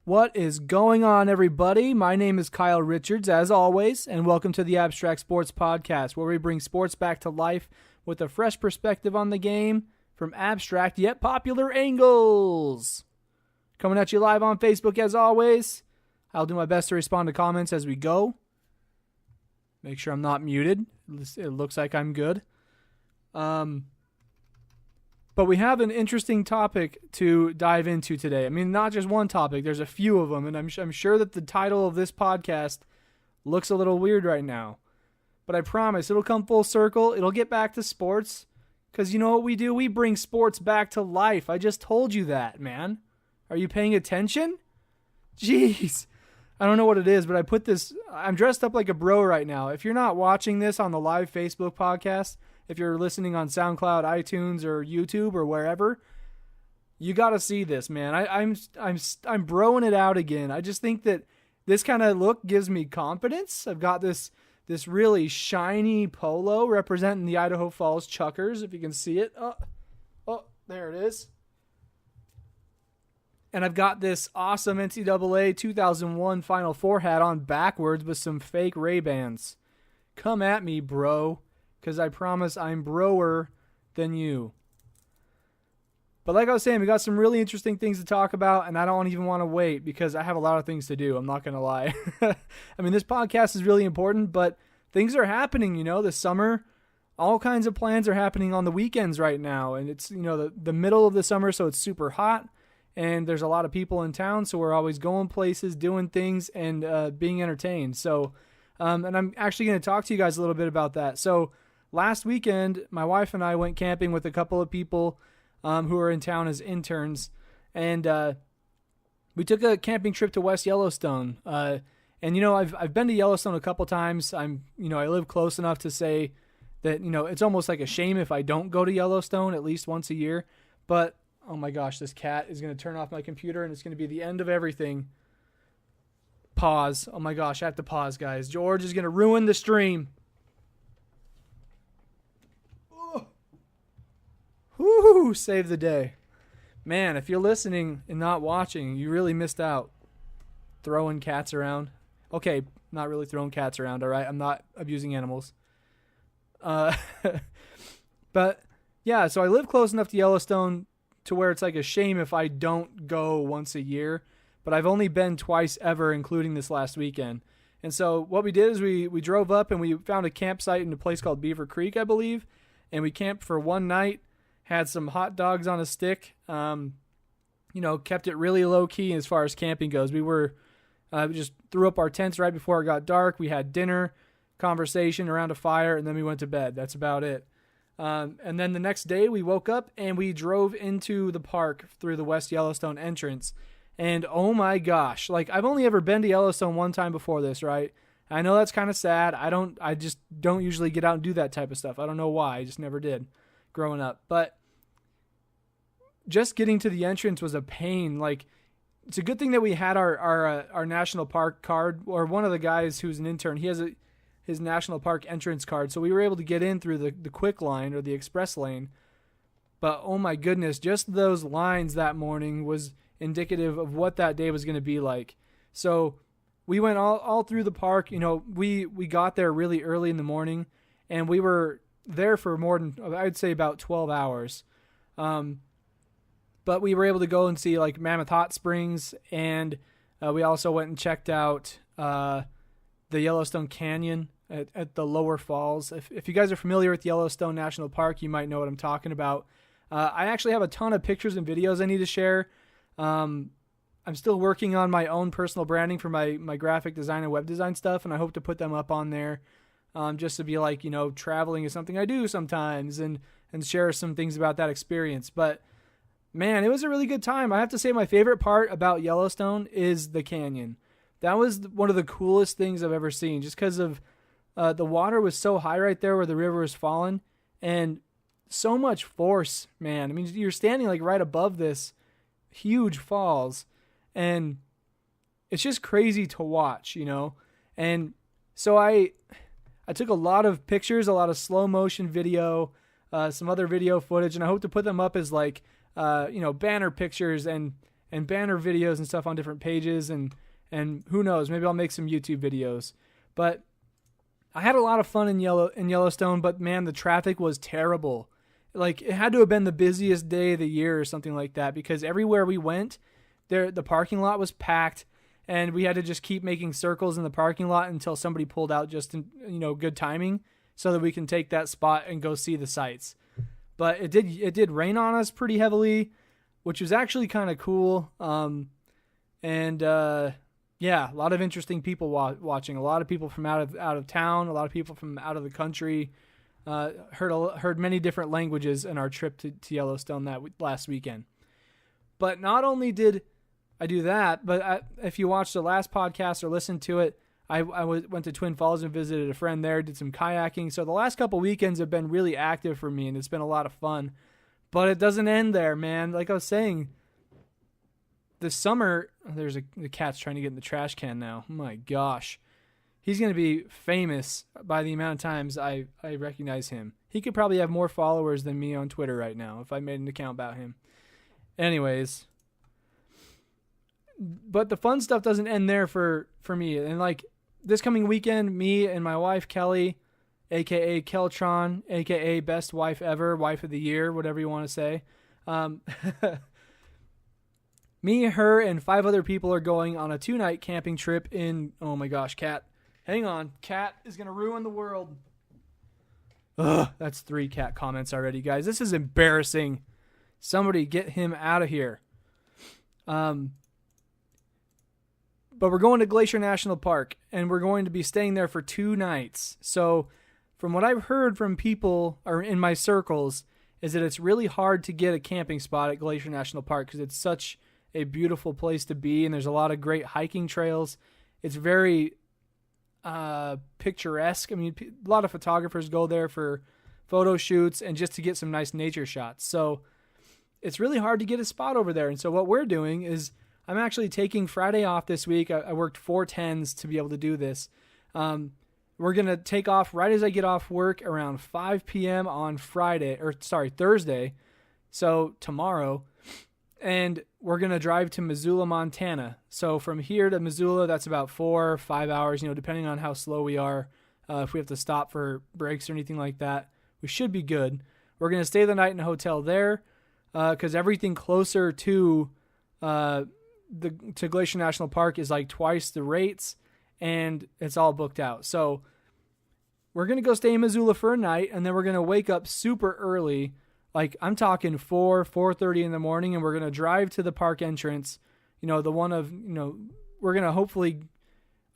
What is going on, everybody? My name is Kyle Richards, as always, and welcome to the Abstract Sports Podcast, where we bring sports back to life with a fresh perspective on the game from abstract yet popular angles. Coming at you live on Facebook, as always. I'll do my best to respond to comments as we go. Make sure I'm not muted. It looks like I'm good. But we have an interesting topic to dive into today. I mean, not just one topic. There's a few of them, and I'm sure that the title of this podcast looks a little weird right now. But I promise it'll come full circle. It'll get back to sports, because you know what we do? We bring sports back to life. I just told you that, man. Are you paying attention? Jeez. I don't know what it is, but I'm dressed up like a bro right now. If you're not watching this on the live Facebook podcast, if you're listening on SoundCloud, iTunes, or YouTube, or wherever, you got to see this, man. I'm broing it out again. I just think that this kind of look gives me confidence. I've got this really shiny polo representing the Idaho Falls Chuckers, if you can see it. Oh, there it is. And I've got this awesome NCAA 2001 Final Four hat on backwards with some fake Ray-Bans. Come at me, bro. Because I promise I'm broer than you. But like I was saying, we got some really interesting things to talk about, and I don't even want to wait because I have a lot of things to do. I'm not going to lie. I mean, this podcast is really important, but things are happening, this summer. All kinds of plans are happening on the weekends right now, and it's, the middle of the summer, so it's super hot, and there's a lot of people in town, so we're always going places, doing things, and being entertained. So, and I'm actually going to talk to you guys a little bit about that. So, last weekend, my wife and I went camping with a couple of people who are in town as interns, and we took a camping trip to West Yellowstone. And I've been to Yellowstone a couple times. I live close enough to say that it's almost like a shame if I don't go to Yellowstone at least once a year. But oh my gosh, this cat is going to turn off my computer, and it's going to be the end of everything. Pause. Oh my gosh, I have to pause, guys. George is going to ruin the stream. Whoo, save the day. Man, if you're listening and not watching, you really missed out. Throwing cats around. Okay, not really throwing cats around, all right? I'm not abusing animals. But, yeah, so I live close enough to Yellowstone to where it's like a shame if I don't go once a year. But I've only been twice ever, including this last weekend. And so what we did is we drove up and we found a campsite in a place called Beaver Creek, I believe. And we camped for one night. Had some hot dogs on a stick, kept it really low-key as far as camping goes. We just threw up our tents right before it got dark. We had dinner, conversation around a fire, and then we went to bed. That's about it. And then the next day we woke up and we drove into the park through the West Yellowstone entrance. And oh my gosh, I've only ever been to Yellowstone one time before this, right? I know that's kind of sad. I just don't usually get out and do that type of stuff. I don't know why. I just never did growing up. But just getting to the entrance was a pain. It's a good thing that we had our national park card, or one of the guys who's an intern, he has his national park entrance card, so we were able to get in through the quick line or the express lane. But oh my goodness, just those lines that morning was indicative of what that day was going to be like. So we went all through the park. We got there really early in the morning, and we were there for more than, I'd say, about 12 hours. But we were able to go and see Mammoth Hot Springs, and we also went and checked out the Yellowstone Canyon at the lower falls. If you guys are familiar with Yellowstone National Park, you might know what I'm talking about. I actually have a ton of pictures and videos I need to share. I'm still working on my own personal branding for my graphic design and web design stuff, and I hope to put them up on there. Just to be traveling is something I do sometimes, and share some things about that experience. But man, it was a really good time. I have to say my favorite part about Yellowstone is the canyon. That was one of the coolest things I've ever seen, just because of the water was so high right there where the river was falling, and so much force, man. I mean, you're standing right above this huge falls, and it's just crazy to watch, And so I took a lot of pictures, a lot of slow motion video, some other video footage, and I hope to put them up as banner pictures and and banner videos and stuff on different pages, and who knows, maybe I'll make some YouTube videos. But I had a lot of fun in Yellowstone, but man, the traffic was terrible. Like, it had to have been the busiest day of the year or something like that, because everywhere we went, the parking lot was packed, and we had to just keep making circles in the parking lot until somebody pulled out just in, good timing so that we can take that spot and go see the sights. But it did rain on us pretty heavily, which was actually kind of cool. Yeah, a lot of interesting people watching. A lot of people from out of town. A lot of people from out of the country. Heard many different languages in our trip to Yellowstone last weekend. But not only did I do that, but if you watched the last podcast or listened to it, I went to Twin Falls and visited a friend there, did some kayaking. So the last couple weekends have been really active for me, and it's been a lot of fun. But it doesn't end there, man. Like I was saying, this summer, the cat's trying to get in the trash can now. Oh my gosh. He's going to be famous by the amount of times I recognize him. He could probably have more followers than me on Twitter right now if I made an account about him. Anyways. But the fun stuff doesn't end there for me. And like this coming weekend, me and my wife, Kelly, a.k.a. Keltron, a.k.a. best wife ever, wife of the year, whatever you want to say. Me, her, and 5 other people are going on a 2-night camping trip in, oh my gosh, Cat. Hang on. Cat is going to ruin the world. Ugh, that's 3 cat comments already, guys. This is embarrassing. Somebody get him out of here. But we're going to Glacier National Park, and we're going to be staying there for 2 nights. So from what I've heard from people or in my circles is that it's really hard to get a camping spot at Glacier National Park because it's such a beautiful place to be, and there's a lot of great hiking trails. It's very picturesque. I mean, a lot of photographers go there for photo shoots and just to get some nice nature shots. So it's really hard to get a spot over there. And so what we're doing is I'm actually taking Friday off this week. I worked 4 10s to be able to do this. We're going to take off right as I get off work around 5 p.m. on Thursday. So tomorrow. And we're going to drive to Missoula, Montana. So from here to Missoula, that's about 4 or 5 hours, depending on how slow we are. If we have to stop for breaks or anything like that, we should be good. We're going to stay the night in a hotel there because everything closer to Glacier National Park is like twice the rates, and it's all booked out. So we're going to go stay in Missoula for a night, and then we're going to wake up super early. Like, I'm talking 4:30 in the morning, and we're going to drive to the park entrance, we're going to hopefully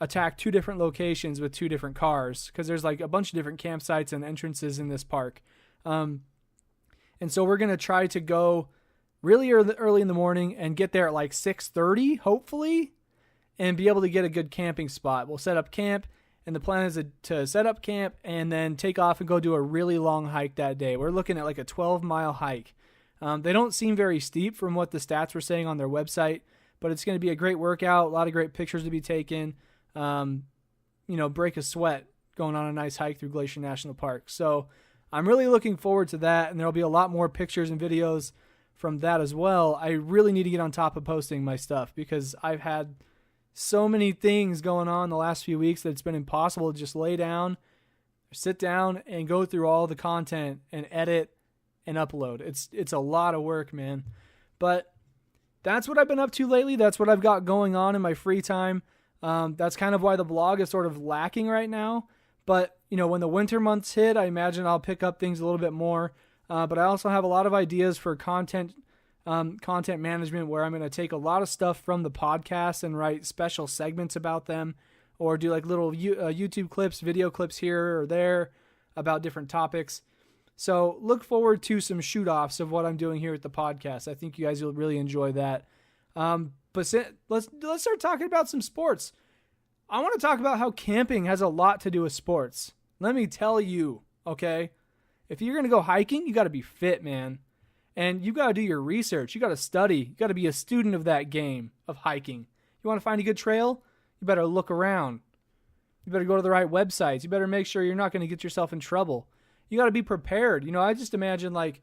attack 2 different locations with 2 different cars because there's like a bunch of different campsites and entrances in this park. And so we're going to try to go really early in the morning and get there at like 6:30, hopefully, and be able to get a good camping spot. We'll set up camp. And the plan is to set up camp and then take off and go do a really long hike that day. We're looking at like a 12-mile hike. They don't seem very steep from what the stats were saying on their website, but it's going to be a great workout, a lot of great pictures to be taken, break a sweat going on a nice hike through Glacier National Park. So I'm really looking forward to that, and there'll be a lot more pictures and videos from that as well. I really need to get on top of posting my stuff because I've had so many things going on the last few weeks that it's been impossible to just lay down, sit down, and go through all the content and edit and upload. It's a lot of work, man. But that's what I've been up to lately. That's what I've got going on in my free time. That's kind of why the blog is sort of lacking right now. But, when the winter months hit, I imagine I'll pick up things a little bit more. But I also have a lot of ideas for content management where I'm going to take a lot of stuff from the podcast and write special segments about them or do like little YouTube clips, video clips here or there about different topics. So look forward to some shoot-offs of what I'm doing here at the podcast. I think you guys will really enjoy that. But let's start talking about some sports. I want to talk about how camping has a lot to do with sports. Let me tell you, okay? If you're going to go hiking, you got to be fit, man. And you got to do your research. You got to study. You got to be a student of that game of hiking. You want to find a good trail? You better look around. You better go to the right websites. You better make sure you're not going to get yourself in trouble. You got to be prepared. I just imagine like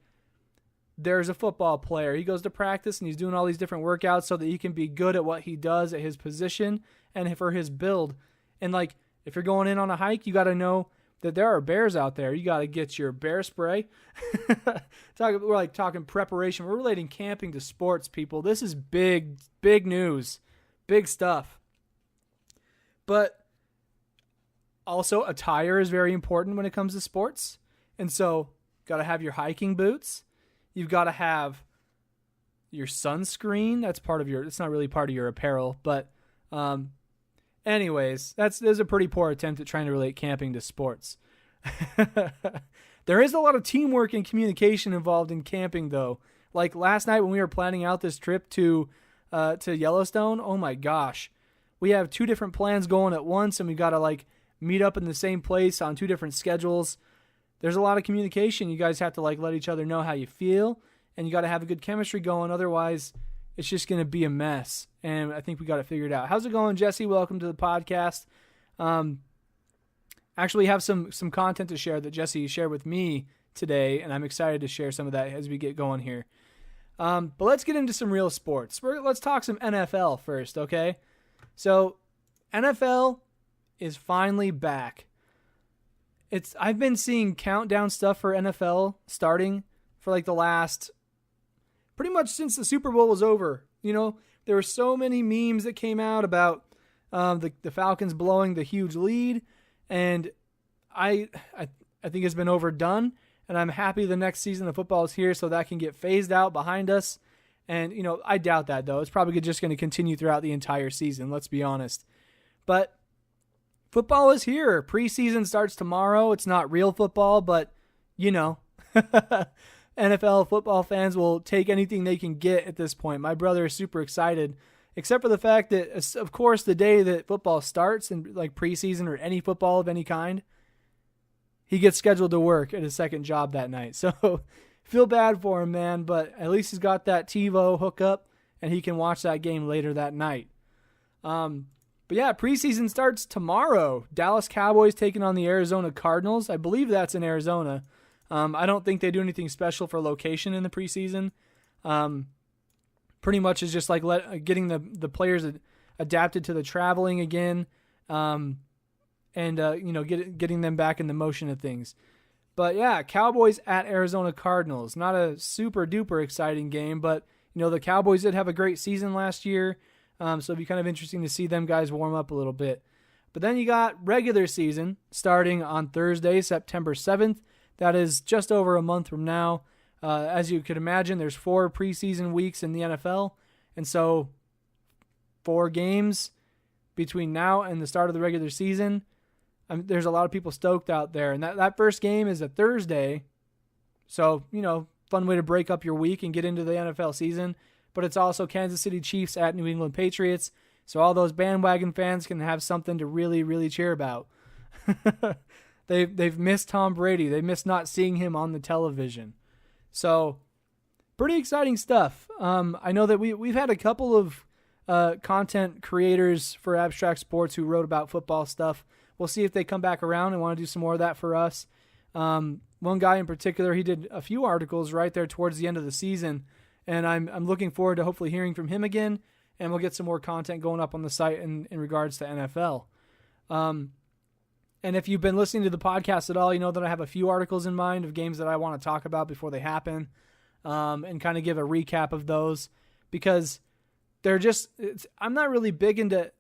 there's a football player. He goes to practice and he's doing all these different workouts so that he can be good at what he does at his position and for his build. And like, if you're going in on a hike, you got to know that there are bears out there. You got to get your bear spray. We're like talking preparation. We're relating camping to sports, people. This is big, big news, big stuff. But also, attire is very important when it comes to sports. And so, got to have your hiking boots. You've got to have your sunscreen. That's part of it's not really part of your apparel. But anyways, there's a pretty poor attempt at trying to relate camping to sports. There is a lot of teamwork and communication involved in camping, though. Like last night when we were planning out this trip to Yellowstone, oh my gosh. We have 2 different plans going at once, and we got to like meet up in the same place on 2 different schedules. There's a lot of communication. You guys have to like let each other know how you feel, and you got to have a good chemistry going. Otherwise, it's just going to be a mess. And I think we got it figured out. How's it going, Jesse? Welcome to the podcast. Actually have some content to share that Jesse shared with me today, and I'm excited to share some of that as we get going here. But let's get into some real sports. Let's talk some NFL first, okay? So, NFL is finally back. I've been seeing countdown stuff for NFL starting for like the last, pretty much since the Super Bowl was over. You know, there were so many memes that came out about the Falcons blowing the huge lead, and I think it's been overdone, and I'm happy the next season of football is here so that can get phased out behind us. And, you know, I doubt that, though. It's probably just going to continue throughout the entire season, let's be honest. But football is here. Preseason starts tomorrow. It's not real football, but, you know, NFL football fans will take anything they can get at this point. My brother is super excited, except for the fact that, of course, the day that football starts, and like preseason or any football of any kind, he gets scheduled to work at his second job that night. So feel bad for him, man, but at least he's got that TiVo hookup, and he can watch that game later that night. But yeah, preseason starts tomorrow. Dallas Cowboys taking on the Arizona Cardinals. I believe that's in Arizona. I don't think they do anything special for location in the preseason. Pretty much is just like getting the players adapted to the traveling again, and getting them back in the motion of things. But yeah, Cowboys at Arizona Cardinals. Not a super duper exciting game, but you know the Cowboys did have a great season last year. So it'd be kind of interesting to see them guys warm up a little bit. But then you got regular season starting on Thursday, September 7th. That is just over a month from now. As you could imagine, there's 4 preseason weeks in the NFL. And so 4 games between now and the start of the regular season. There's a lot of people stoked out there. And that first game is a Thursday. So, you know, fun way to break up your week and get into the NFL season. But it's also Kansas City Chiefs at New England Patriots. So all those bandwagon fans can have something to really, really cheer about. They've missed Tom Brady. They missed not seeing him on the television. So pretty exciting stuff. I know that we've had a couple of content creators for Abstract Sports who wrote about football stuff. We'll see if they come back around and want to do some more of that for us. One guy in particular, he did a few articles right there towards the end of the season. And I'm looking forward to hopefully hearing from him again, and we'll get some more content going up on the site in regards to NFL. And if you've been listening to the podcast at all, you know that I have a few articles in mind of games that I want to talk about before they happen, and kind of give a recap of those, because they're just, I'm not really big into,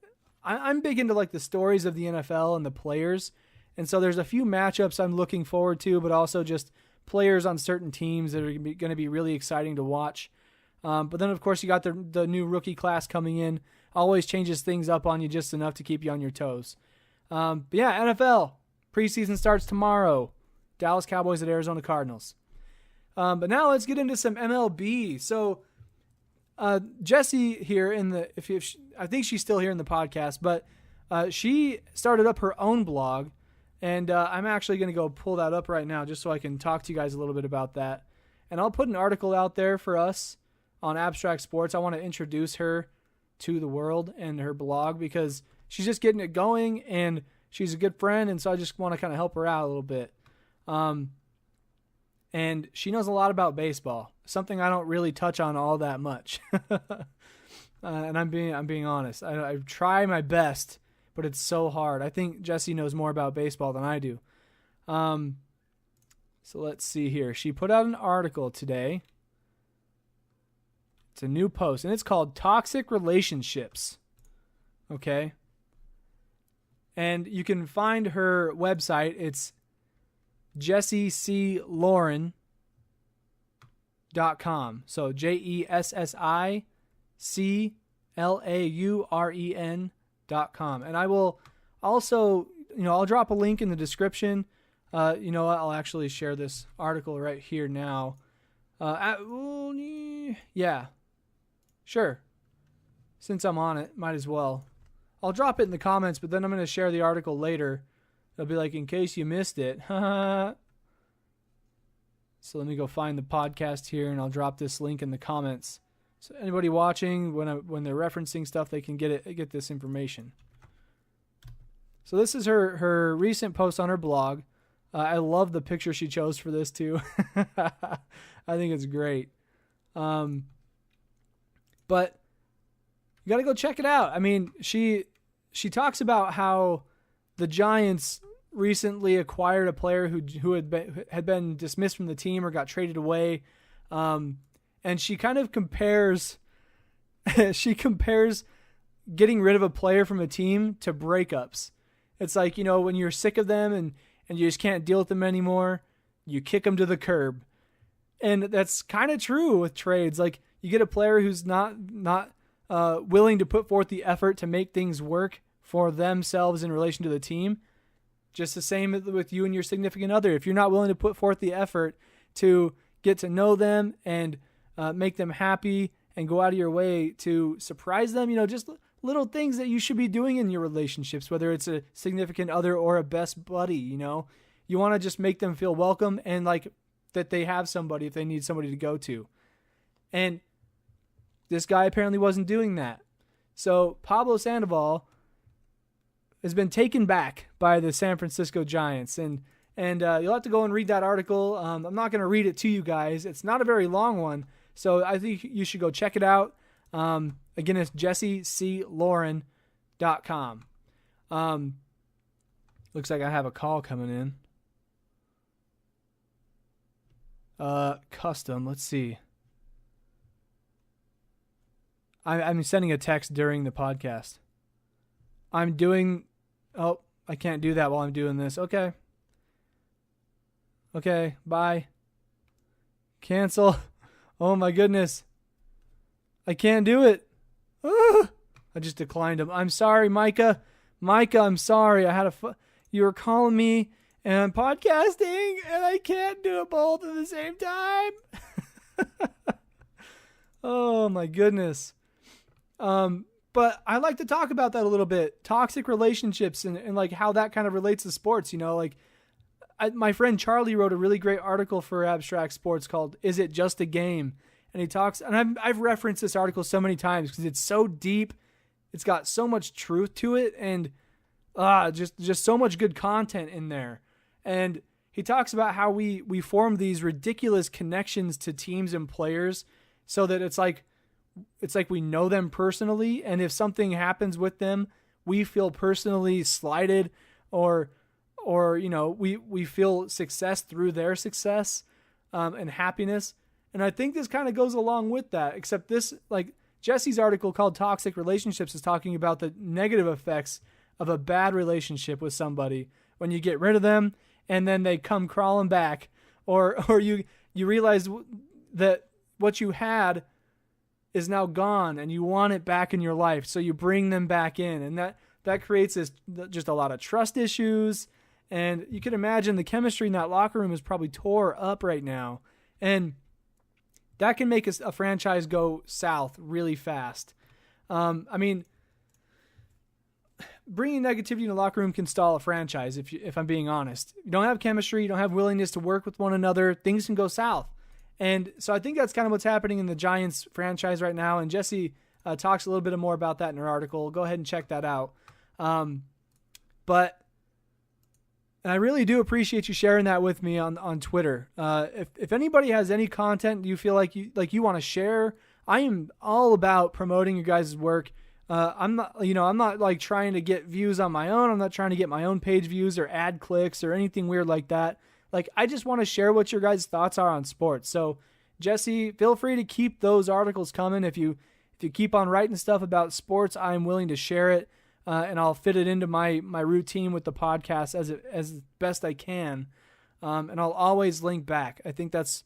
I'm big into like the stories of the NFL and the players. And so there's a few matchups I'm looking forward to, but also just players on certain teams that are going to be really exciting to watch. But then, of course, you got the new rookie class coming in. Always changes things up on you just enough to keep you on your toes. But yeah, NFL. Preseason starts tomorrow. Dallas Cowboys at Arizona Cardinals. But now let's get into some MLB. So Jessie here I think she's still here in the podcast, but she started up her own blog. And I'm actually going to go pull that up right now just so I can talk to you guys a little bit about that. And I'll put an article out there for us on Abstract Sports. I want to introduce her to the world and her blog because she's just getting it going and she's a good friend. And so I just want to kind of help her out a little bit. And she knows a lot about baseball. something I don't really touch on all that much. And I'm being honest. I try my best, but it's so hard. I think Jesse knows more about baseball than I do. So let's see here. She put out an article today. It's a new post, and it's called Toxic Relationships. Okay? And you can find her website. It's jessieclauren.com. So JESSICLAUREN.com. And I will also, I'll drop a link in the description. I'll actually share this article right here now. Yeah, sure. Since I'm on it, might as well. I'll drop it in the comments, but then I'm going to share the article later. It'll be like, in case you missed it. So let me go find the podcast here, and I'll drop this link in the comments. So anybody watching, when they're referencing stuff, they can get this information. So this is her recent post on her blog. I love the picture she chose for this too. I think it's great. But you got to go check it out. I mean, she talks about how the Giants recently acquired a player who had been dismissed from the team or got traded away. And she kind of compares getting rid of a player from a team to breakups. It's like, when you're sick of them and you just can't deal with them anymore, you kick them to the curb. And that's kind of true with trades. Like, you get a player who's not willing to put forth the effort to make things work for themselves in relation to the team. Just the same with you and your significant other. If you're not willing to put forth the effort to get to know them and make them happy and go out of your way to surprise them, just little things that you should be doing in your relationships, whether it's a significant other or a best buddy. You want to just make them feel welcome and like that they have somebody if they need somebody to go to. And this guy apparently wasn't doing that. So Pablo Sandoval has been taken back by the San Francisco Giants. And you'll have to go and read that article. I'm not going to read it to you guys. It's not a very long one. So I think you should go check it out. Again, it's jessieclauren.com. Looks like I have a call coming in. Custom. Let's see. I'm sending a text during the podcast. Oh, I can't do that while I'm doing this. Okay. Bye. Cancel. Oh my goodness. I can't do it. I just declined him. I'm sorry, Micah. I'm sorry. You were calling me and I'm podcasting and I can't do it both at the same time. Oh my goodness. But I like to talk about that a little bit. Toxic relationships and like how that kind of relates to sports, my friend Charlie wrote a really great article for Abstract Sports called "Is It Just a Game?" And he talks, and I've referenced this article so many times because it's so deep, it's got so much truth to it, and just so much good content in there. And he talks about how we form these ridiculous connections to teams and players, so that it's like we know them personally, and if something happens with them, we feel personally slighted, or we feel success through their success and happiness. And I think this kind of goes along with that, except this, like Jesse's article called Toxic Relationships is talking about the negative effects of a bad relationship with somebody when you get rid of them and then they come crawling back, or you realize that what you had is now gone and you want it back in your life. So you bring them back in, and that creates just a lot of trust issues. And you can imagine the chemistry in that locker room is probably tore up right now. And that can make a franchise go south really fast. Bringing negativity in the locker room can stall a franchise, if I'm being honest. You don't have chemistry, you don't have willingness to work with one another, things can go south. And so I think that's kind of what's happening in the Giants franchise right now. And Jesse talks a little bit more about that in her article. Go ahead and check that out. But And I really do appreciate you sharing that with me on Twitter. If anybody has any content you feel like you want to share, I am all about promoting your guys' work. I'm not like trying to get views on my own. I'm not trying to get my own page views or ad clicks or anything weird like that. Like, I just want to share what your guys' thoughts are on sports. So, Jesse, feel free to keep those articles coming. If you keep on writing stuff about sports, I'm willing to share it. And I'll fit it into my routine with the podcast as best I can. And I'll always link back. I think that's,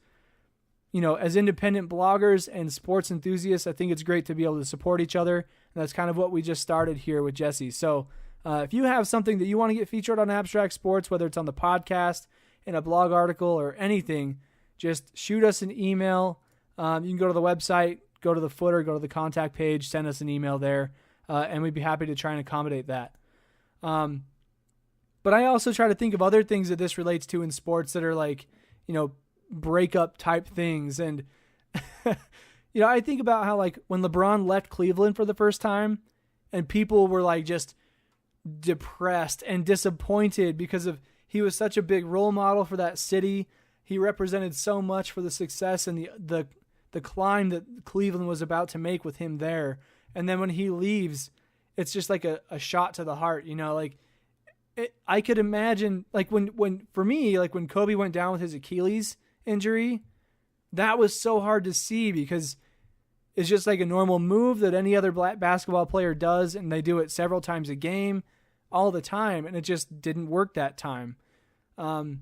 as independent bloggers and sports enthusiasts, I think it's great to be able to support each other. And that's kind of what we just started here with Jesse. So if you have something that you want to get featured on Abstract Sports, whether it's on the podcast, in a blog article, or anything, just shoot us an email. You can go to the website, go to the footer, go to the contact page, send us an email there. And we'd be happy to try and accommodate that. But I also try to think of other things that this relates to in sports that are like, breakup type things. And, I think about how like when LeBron left Cleveland for the first time and people were like just depressed and disappointed because of he was such a big role model for that city. He represented so much for the success and the climb that Cleveland was about to make with him there. And then when he leaves, it's just like a shot to the heart, I could imagine like when for me, like when Kobe went down with his Achilles injury, that was so hard to see because it's just like a normal move that any other black basketball player does. And they do it several times a game all the time. And it just didn't work that time. And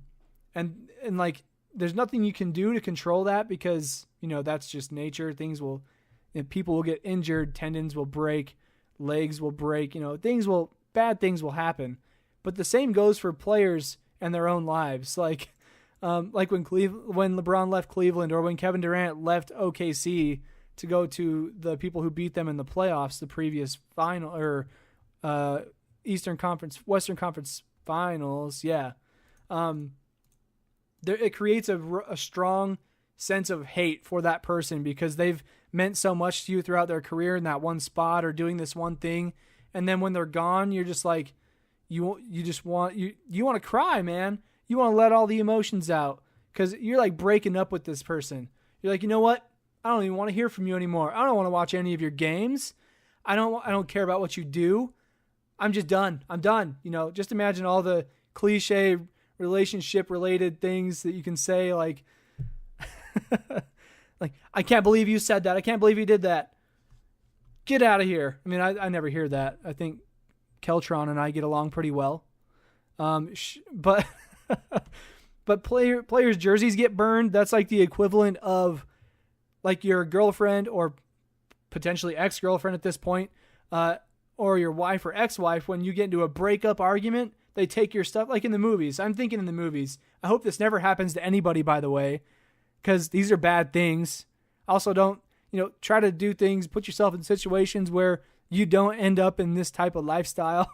like, there's nothing you can do to control that because, that's just nature. People will get injured, tendons will break, legs will break, bad things will happen. But the same goes for players and their own lives. Like when LeBron left Cleveland or when Kevin Durant left OKC to go to the people who beat them in the playoffs, the previous final or Western Conference Finals. Yeah. It creates a strong sense of hate for that person because they've meant so much to you throughout their career in that one spot or doing this one thing. And then when they're gone, you're just like, you want to cry, man. You want to let all the emotions out because you're like breaking up with this person. You're like, you know what? I don't even want to hear from you anymore. I don't want to watch any of your games. I don't care about what you do. I'm just done. I'm done. Just imagine all the cliche relationship related things that you can say like, like, I can't believe you said that. I can't believe you did that. Get out of here. I mean, I never hear that. I think Keltron and I get along pretty well. But players' jerseys get burned. That's like the equivalent of like your girlfriend or potentially ex-girlfriend at this point, or your wife or ex-wife, when you get into a breakup argument, they take your stuff like in the movies. I'm thinking in the movies. I hope this never happens to anybody, by the way, because these are bad things. Also, don't, try to do things, put yourself in situations where you don't end up in this type of lifestyle.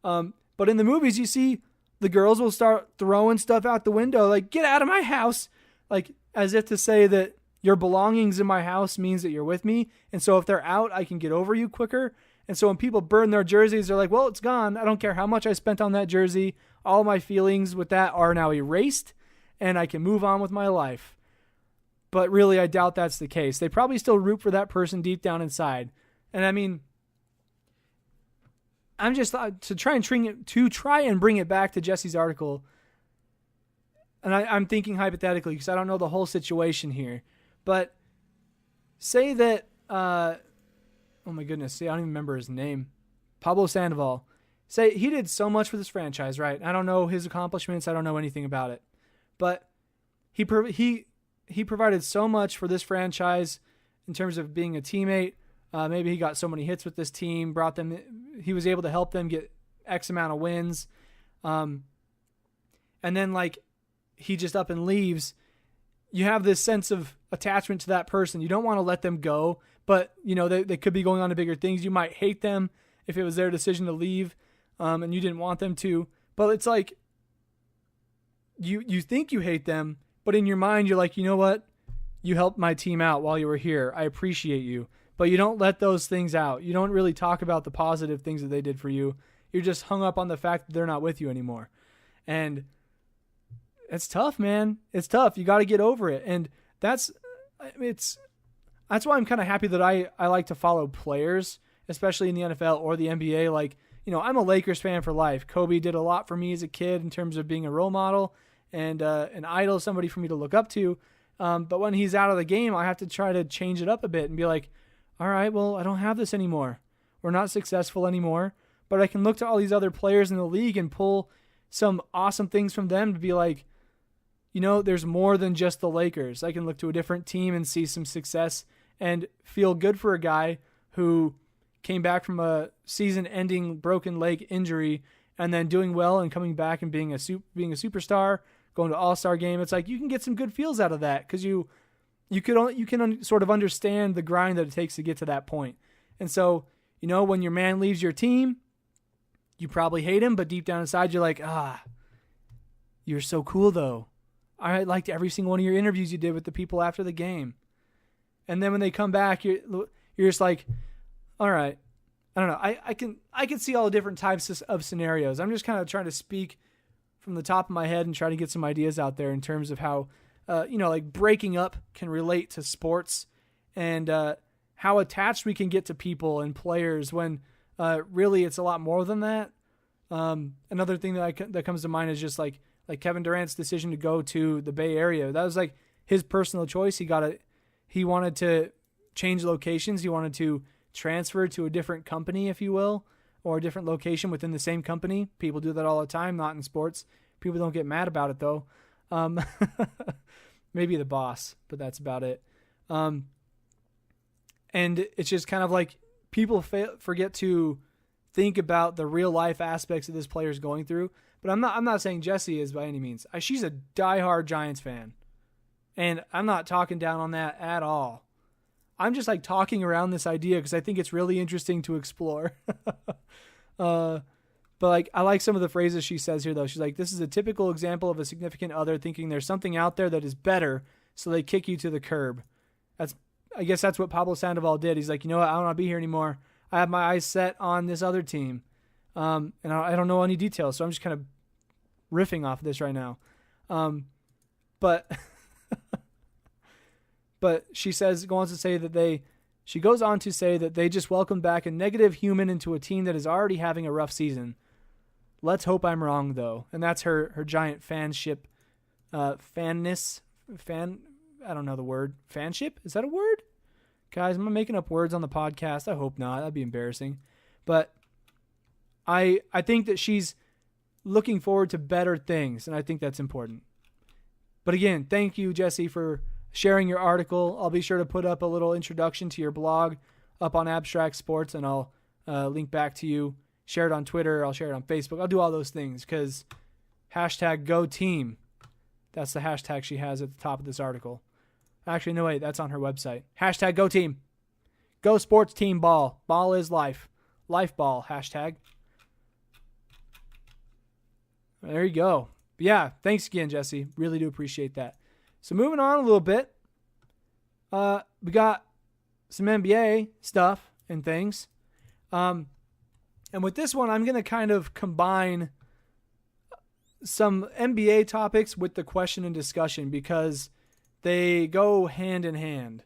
But in the movies, you see the girls will start throwing stuff out the window, like, get out of my house, like as if to say that your belongings in my house means that you're with me. And so if they're out, I can get over you quicker. And so when people burn their jerseys, they're like, well, it's gone. I don't care how much I spent on that jersey. All my feelings with that are now erased and I can move on with my life. But really, I doubt that's the case. They probably still root for that person deep down inside. And I mean, I'm just to try and bring it back to Jesse's article. And I'm thinking hypothetically because I don't know the whole situation here. But say that, oh my goodness, see, I don't even remember his name. Pablo Sandoval. Say he did so much for this franchise, right? I don't know his accomplishments. I don't know anything about it. But he provided so much for this franchise in terms of being a teammate. Maybe he got so many hits with this team, he was able to help them get X amount of wins. And then like he just up and leaves. You have this sense of attachment to that person. You don't want to let them go, but they could be going on to bigger things. You might hate them if it was their decision to leave, and you didn't want them to. But it's like you think you hate them, but in your mind you're like, you know what? You helped my team out while you were here. I appreciate you. But you don't let those things out. You don't really talk about the positive things that they did for you. You're just hung up on the fact that they're not with you anymore. And it's tough, man. It's tough. You got to get over it. And that's why I'm kind of happy that I like to follow players, especially in the NFL or the NBA. Like, I'm a Lakers fan for life. Kobe did a lot for me as a kid in terms of being a role model and an idol, somebody for me to look up to. But when he's out of the game, I have to try to change it up a bit and be like, all right, well, I don't have this anymore. We're not successful anymore. But I can look to all these other players in the league and pull some awesome things from them to be like, there's more than just the Lakers. I can look to a different team and see some success and feel good for a guy who came back from a season-ending broken leg injury and then doing well and coming back and being a superstar, going to All-Star game. It's like you can get some good feels out of that because you can sort of understand the grind that it takes to get to that point. And so, when your man leaves your team, you probably hate him, but deep down inside you're like, you're so cool though. I liked every single one of your interviews you did with the people after the game. And then when they come back, you're just like, all right, I don't know. I can see all the different types of scenarios. I'm just kind of trying to speak from the top of my head and try to get some ideas out there in terms of how, like breaking up can relate to sports and how attached we can get to people and players when really it's a lot more than that. Another thing that comes to mind is just like Kevin Durant's decision to go to the Bay Area. That was like his personal choice. He wanted to change locations. He wanted to transfer to a different company, if you will, or a different location within the same company. People do that all the time, not in sports. People don't get mad about it though. Maybe the boss, but that's about it. And it's just kind of like people forget to think about the real life aspects that this player's going through. But I'm not saying Jessie is by any means. She's a diehard Giants fan. And I'm not talking down on that at all. I'm just like talking around this idea because I think it's really interesting to explore. But like I like some of the phrases she says here though. She's like, this is a typical example of a significant other thinking there's something out there that is better, so they kick you to the curb. I guess that's what Pablo Sandoval did. He's like, I don't want to be here anymore. I have my eyes set on this other team. And I don't know any details, so I'm just kind of riffing off of this right now. But she goes on to say that they just welcomed back a negative human into a team that is already having a rough season. Let's hope I'm wrong though. And that's her giant fanship, I don't know the word. Fanship? Is that a word? Guys, am I making up words on the podcast? I hope not. That'd be embarrassing. But I think that she's looking forward to better things, and I think that's important. But again, thank you, Jessie, for sharing your article. I'll be sure to put up a little introduction to your blog up on Abstract Sports, and I'll link back to you. Share it on Twitter. I'll share it on Facebook. I'll do all those things because #GoTeam. That's the hashtag she has at the top of this article. Actually, no, wait, that's on her website. #GoTeam. Go sports team ball. Ball is life. Life ball, hashtag. There you go. But yeah, thanks again, Jessie. Really do appreciate that. So moving on a little bit, we got some NBA stuff and things. And with this one, I'm going to kind of combine some NBA topics with the question and discussion because they go hand in hand.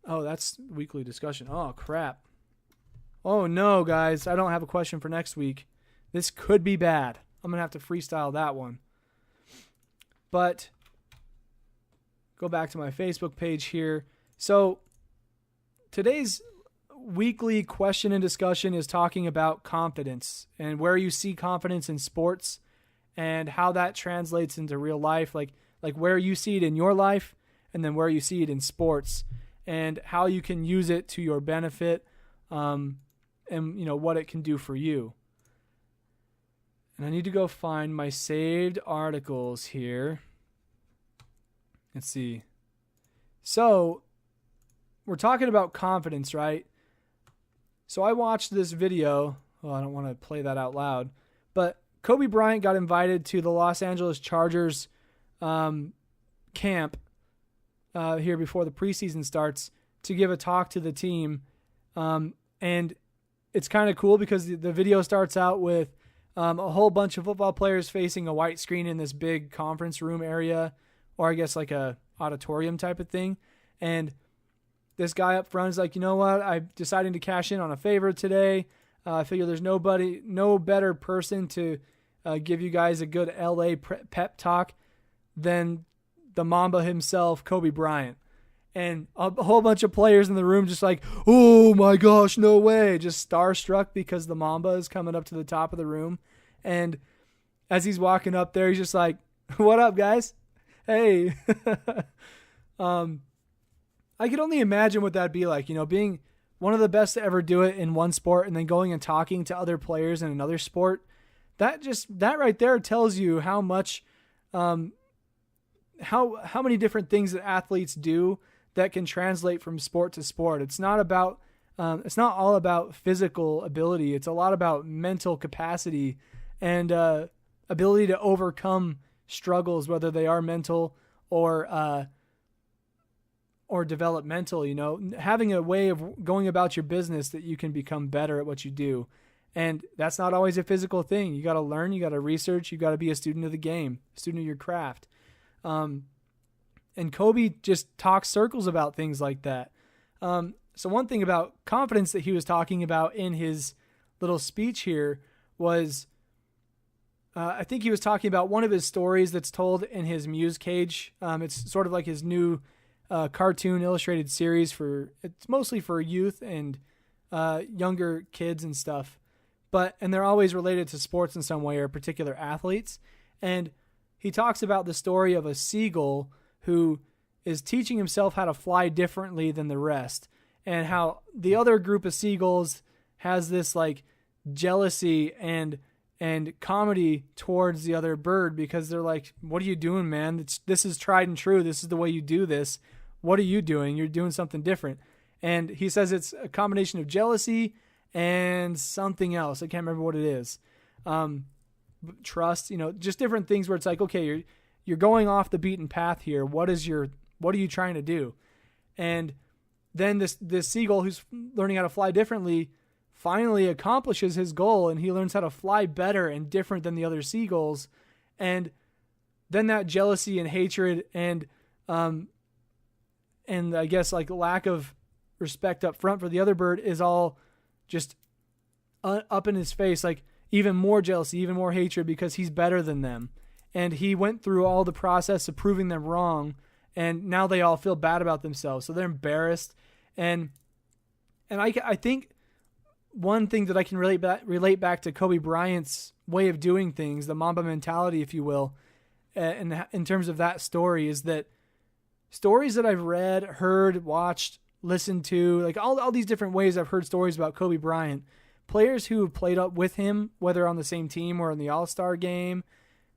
Oh, that's weekly discussion. Oh, crap. Oh, no, guys. I don't have a question for next week. This could be bad. I'm going to have to freestyle that one. But go back to my Facebook page here. So today's weekly question and discussion is talking about confidence and where you see confidence in sports and how that translates into real life, like where you see it in your life and then where you see it in sports and how you can use it to your benefit, and what it can do for you. And I need to go find my saved articles here. Let's see. So we're talking about confidence, right? So I watched this video. Well, I don't want to play that out loud, but Kobe Bryant got invited to the Los Angeles Chargers camp here before the preseason starts to give a talk to the team. And it's kind of cool because the video starts out with a whole bunch of football players facing a white screen in this big conference room area, or I guess like a auditorium type of thing. And this guy up front is like, you know what? I'm deciding to cash in on a favor today. I figure there's no better person to give you guys a good LA pep talk than the Mamba himself, Kobe Bryant. And a whole bunch of players in the room just like, oh my gosh, no way. Just starstruck because the Mamba is coming up to the top of the room. And as he's walking up there, he's just like, what up, guys? Hey. I could only imagine what that'd be like, being one of the best to ever do it in one sport and then going and talking to other players in another sport. That right there tells you how much, how many different things that athletes do that can translate from sport to sport. It's not all about physical ability. It's a lot about mental capacity and ability to overcome struggles, whether they are mental or developmental. Having a way of going about your business that you can become better at what you do. And that's not always a physical thing. You got to learn, you got to research, you got to be a student of the game, student of your craft. And Kobe just talks circles about things like that. So one thing about confidence that he was talking about in his little speech here was, I think he was talking about one of his stories that's told in his Muse Cage. It's sort of like his new cartoon illustrated series it's mostly for youth and younger kids and stuff. And they're always related to sports in some way or particular athletes. And he talks about the story of a seagull who is teaching himself how to fly differently than the rest, and how the other group of seagulls has this like jealousy and comedy towards the other bird because they're like, what are you doing, man? This is tried and true. This is the way you do this. What are you doing? You're doing something different. And he says it's a combination of jealousy and something else. I can't remember what it is. Trust, just different things where it's like, okay, you're going off the beaten path here. What are you trying to do? And then this seagull who's learning how to fly differently finally accomplishes his goal, and he learns how to fly better and different than the other seagulls. And then that jealousy and hatred and I guess like lack of respect up front for the other bird is all just up in his face, like even more jealousy, even more hatred because he's better than them. And he went through all the process of proving them wrong, and now they all feel bad about themselves. So they're embarrassed. And I think one thing that I can relate back to Kobe Bryant's way of doing things, the Mamba mentality, if you will, in terms of that story, is that stories that I've read, heard, watched, listened to, like all these different ways I've heard stories about Kobe Bryant, players who have played up with him, whether on the same team or in the All-Star game,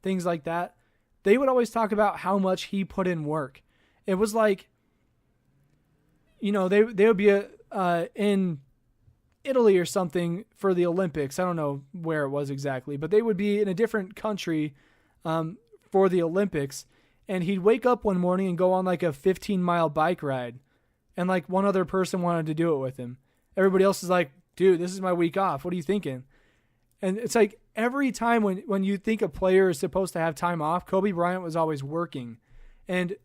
things like that, they would always talk about how much he put in work. It was like, they would be in Italy or something for the Olympics. I don't know where it was exactly, but they would be in a different country for the Olympics. And he'd wake up one morning and go on like a 15-mile bike ride. And like one other person wanted to do it with him. Everybody else is like, dude, this is my week off. What are you thinking? And it's like every time when you think a player is supposed to have time off, Kobe Bryant was always working. And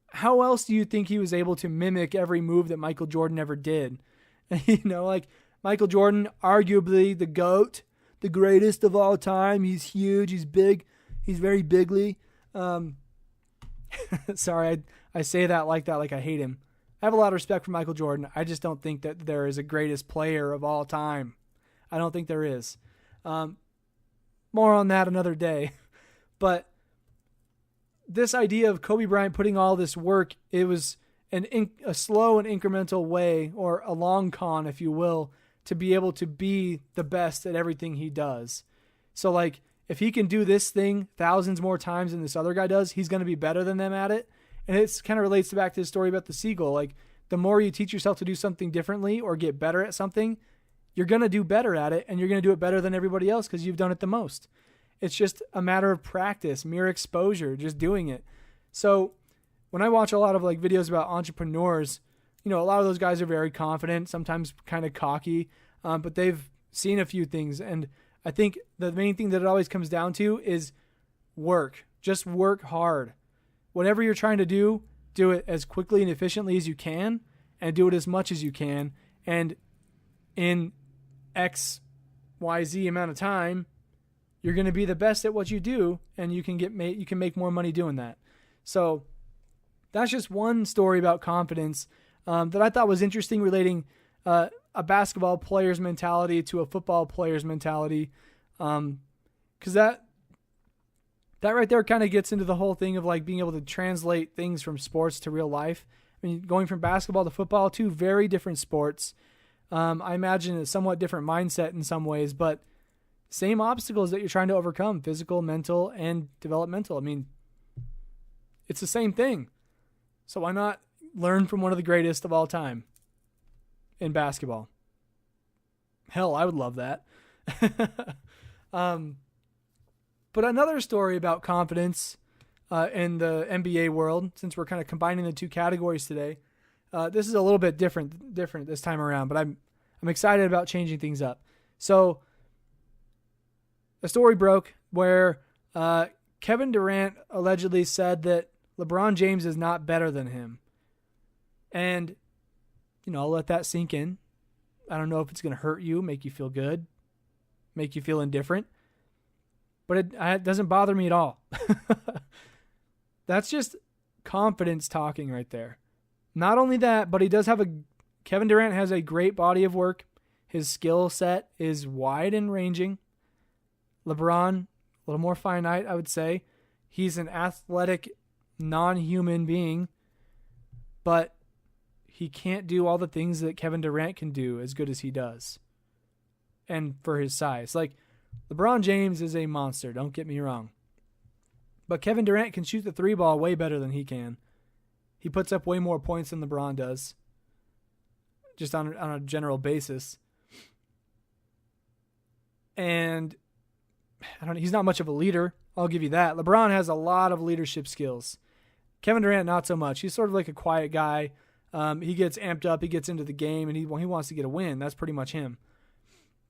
how else do you think he was able to mimic every move that Michael Jordan ever did? Like Michael Jordan, arguably the GOAT, the greatest of all time. He's huge. He's big. He's very bigly. Sorry, I say that like I hate him. I have a lot of respect for Michael Jordan. I just don't think that there is a greatest player of all time. I don't think there is. More on that another day. But this idea of Kobe Bryant putting all this work, it was a slow and incremental way, or a long con, if you will, to be able to be the best at everything he does. So like, if he can do this thing thousands more times than this other guy does, he's going to be better than them at it. And it kind of relates back to the story about the seagull. Like, the more you teach yourself to do something differently or get better at something, you're going to do better at it, and you're going to do it better than everybody else because you've done it the most. It's just a matter of practice, mere exposure, just doing it. So when I watch a lot of like videos about entrepreneurs, a lot of those guys are very confident, sometimes kind of cocky, but they've seen a few things. And I think the main thing that it always comes down to is work. Just work hard. Whatever you're trying to do it as quickly and efficiently as you can, and do it as much as you can. And in X, Y, Z amount of time, you're going to be the best at what you do, and you can make more money doing that. So that's just one story about confidence that I thought was interesting, relating a basketball player's mentality to a football player's mentality, because that right there kind of gets into the whole thing of like being able to translate things from sports to real life. I mean, going from basketball to football, two very different sports. I imagine a somewhat different mindset in some ways, but same obstacles that you're trying to overcome: physical, mental, and developmental. I mean, it's the same thing. So why not learn from one of the greatest of all time in basketball? Hell, I would love that. But another story about confidence in the NBA world, since we're kind of combining the two categories today, this is a little bit different this time around, but I'm excited about changing things up. So a story broke where Kevin Durant allegedly said that LeBron James is not better than him. And, I'll let that sink in. I don't know if it's going to hurt you, make you feel good, make you feel indifferent. But it doesn't bother me at all. That's just confidence talking right there. Not only that, but Kevin Durant has a great body of work. His skill set is wide and ranging. LeBron, a little more finite, I would say. He's an athletic, non-human being, but he can't do all the things that Kevin Durant can do as good as he does. And for his size. Like, LeBron James is a monster, don't get me wrong. But Kevin Durant can shoot the three ball way better than he can. He puts up way more points than LeBron does, just on a general basis. And he's not much of a leader, I'll give you that. LeBron has a lot of leadership skills. Kevin Durant, not so much. He's sort of like a quiet guy. He gets amped up, he gets into the game, and he wants to get a win. That's pretty much him.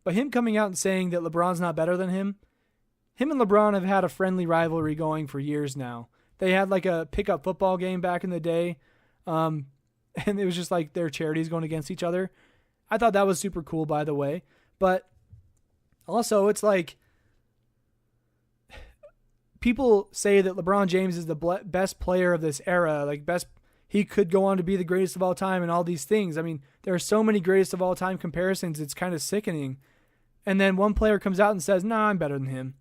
But him coming out and saying that LeBron's not better than him and LeBron have had a friendly rivalry going for years now. They had like a pickup football game back in the day, and it was just like their charities going against each other. I thought that was super cool, by the way. But also, it's like people say that LeBron James is the best player of this era, he could go on to be the greatest of all time and all these things. I mean, there are so many greatest of all time comparisons, it's kind of sickening. And then one player comes out and says, I'm better than him.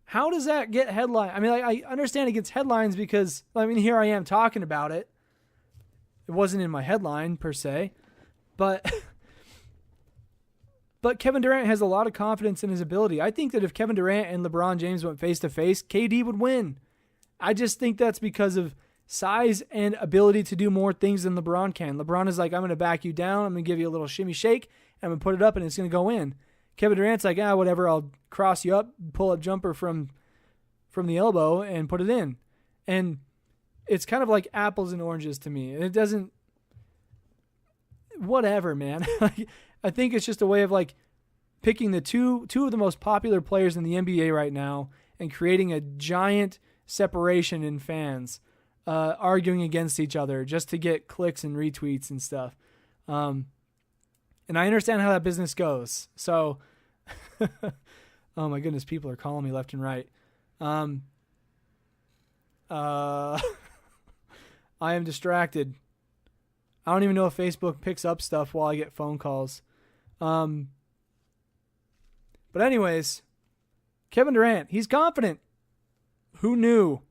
How does that get headline? I mean, I understand it gets headlines because, here I am talking about it. It wasn't in my headline per se, but Kevin Durant has a lot of confidence in his ability. I think that if Kevin Durant and LeBron James went face to face, KD would win. I just think that's because of size and ability to do more things than LeBron can. LeBron is like, I'm going to back you down. I'm going to give you a little shimmy shake. I'm going to put it up and it's going to go in. Kevin Durant's like, whatever. I'll cross you up, pull up jumper from the elbow and put it in. And it's kind of like apples and oranges to me. And it doesn't, whatever, man. I think it's just a way of like picking the two of the most popular players in the NBA right now and creating a giant separation in fans. Arguing against each other just to get clicks and retweets and stuff. And I understand how that business goes. So, oh my goodness, people are calling me left and right. I am distracted. I don't even know if Facebook picks up stuff while I get phone calls. But anyways, Kevin Durant, he's confident. Who knew?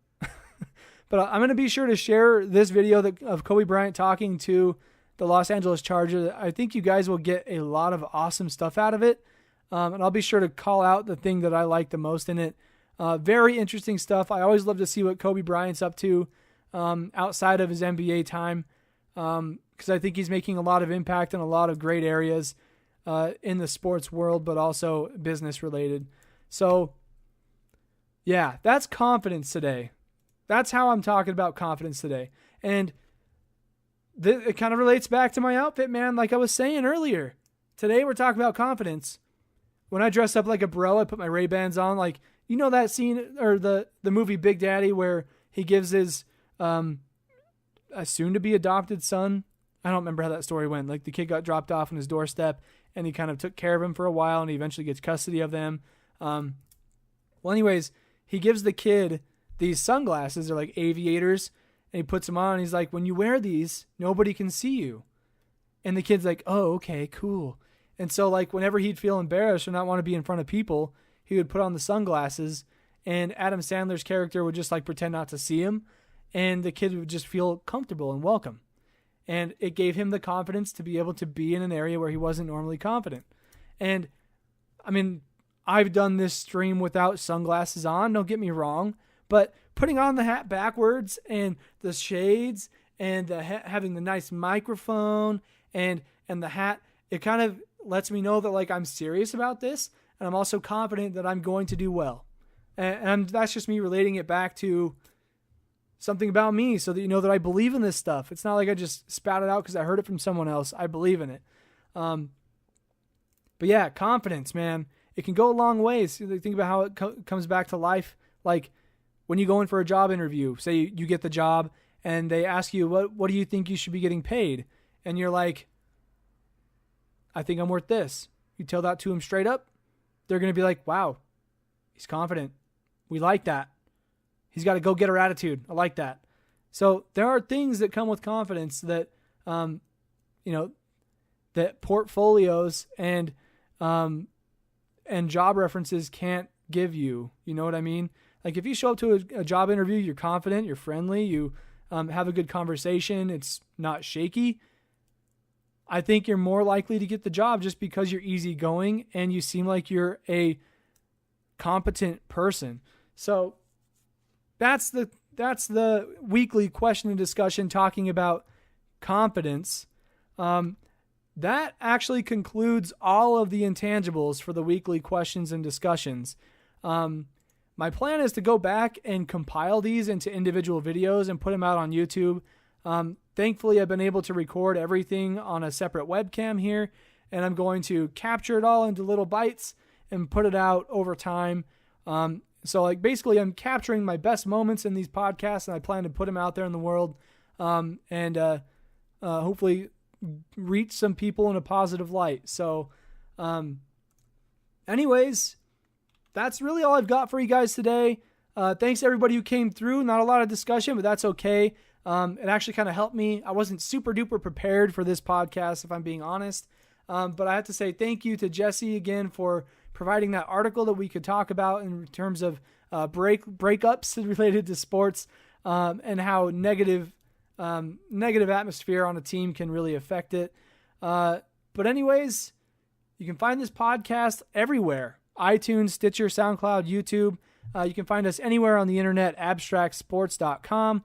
But I'm going to be sure to share this video of Kobe Bryant talking to the Los Angeles Chargers. I think you guys will get a lot of awesome stuff out of it. And I'll be sure to call out the thing that I like the most in it. Very interesting stuff. I always love to see what Kobe Bryant's up to outside of his NBA time, because I think he's making a lot of impact in a lot of great areas in the sports world, but also business related. So, yeah, that's confidence today. That's how I'm talking about confidence today. And it kind of relates back to my outfit, man. Like I was saying earlier, today we're talking about confidence. when I dress up like a bro, I put my Ray-Bans on. Like, you know that scene or the movie Big Daddy where he gives his soon-to-be adopted son. I don't remember how that story went. Like the kid got dropped off on his doorstep and he kind of took care of him for a while and he eventually gets custody of them. Well, anyways, he gives the kid these sunglasses. They're like aviators and he puts them on and he's like, when you wear these, nobody can see you. And the kid's like, oh, okay, cool. And so like whenever he'd feel embarrassed or not want to be in front of people, he would put on the sunglasses and Adam Sandler's character would just like pretend not to see him. And the kid would just feel comfortable and welcome. And it gave him the confidence to be able to be in an area where he wasn't normally confident. And I mean, I've done this stream without sunglasses on, don't get me wrong, but putting on the hat backwards and the shades and having the nice microphone and the hat, it kind of lets me know that like I'm serious about this and I'm also confident that I'm going to do well. And that's just me relating it back to something about me so that you know that I believe in this stuff. It's not like I just spat it out because I heard it from someone else. I believe in it. But yeah, confidence, man. It can go a long ways. Think about how it comes back to life. Like when you go in for a job interview, say you get the job and they ask you, what do you think you should be getting paid? And you're like, I think I'm worth this. You tell that to them straight up. They're going to be like, wow, he's confident. We like that. He's got a go-getter attitude. I like that. So there are things that come with confidence that, that portfolios and job references can't give you. You know what I mean? Like if you show up to a job interview, you're confident, you're friendly, you have a good conversation, it's not shaky. I think you're more likely to get the job just because you're easygoing and you seem like you're a competent person. So that's the weekly question and discussion talking about confidence. That actually concludes all of the intangibles for the weekly questions and discussions. My plan is to go back and compile these into individual videos and put them out on YouTube. Thankfully, I've been able to record everything on a separate webcam here, and I'm going to capture it all into little bites and put it out over time. So like basically I'm capturing my best moments in these podcasts and I plan to put them out there in the world and hopefully reach some people in a positive light. So anyways, that's really all I've got for you guys today. Thanks to everybody who came through. Not a lot of discussion, but that's okay. It actually kind of helped me. I wasn't super duper prepared for this podcast, if I'm being honest. But I have to say thank you to Jesse again for providing that article that we could talk about in terms of breakups related to sports and how negative atmosphere on a team can really affect it. But anyways, you can find this podcast everywhere. iTunes, Stitcher, SoundCloud, YouTube. You can find us anywhere on the internet, abstractsports.com.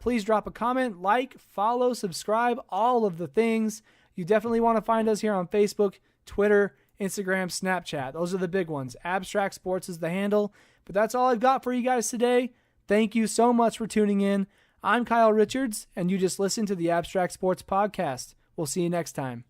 Please drop a comment, like, follow, subscribe, all of the things. You definitely want to find us here on Facebook, Twitter, Instagram, Snapchat. Those are the big ones. Abstract Sports is the handle. But that's all I've got for you guys today. Thank you so much for tuning in. I'm Kyle Richards, and you just listened to the Abstract Sports Podcast. We'll see you next time.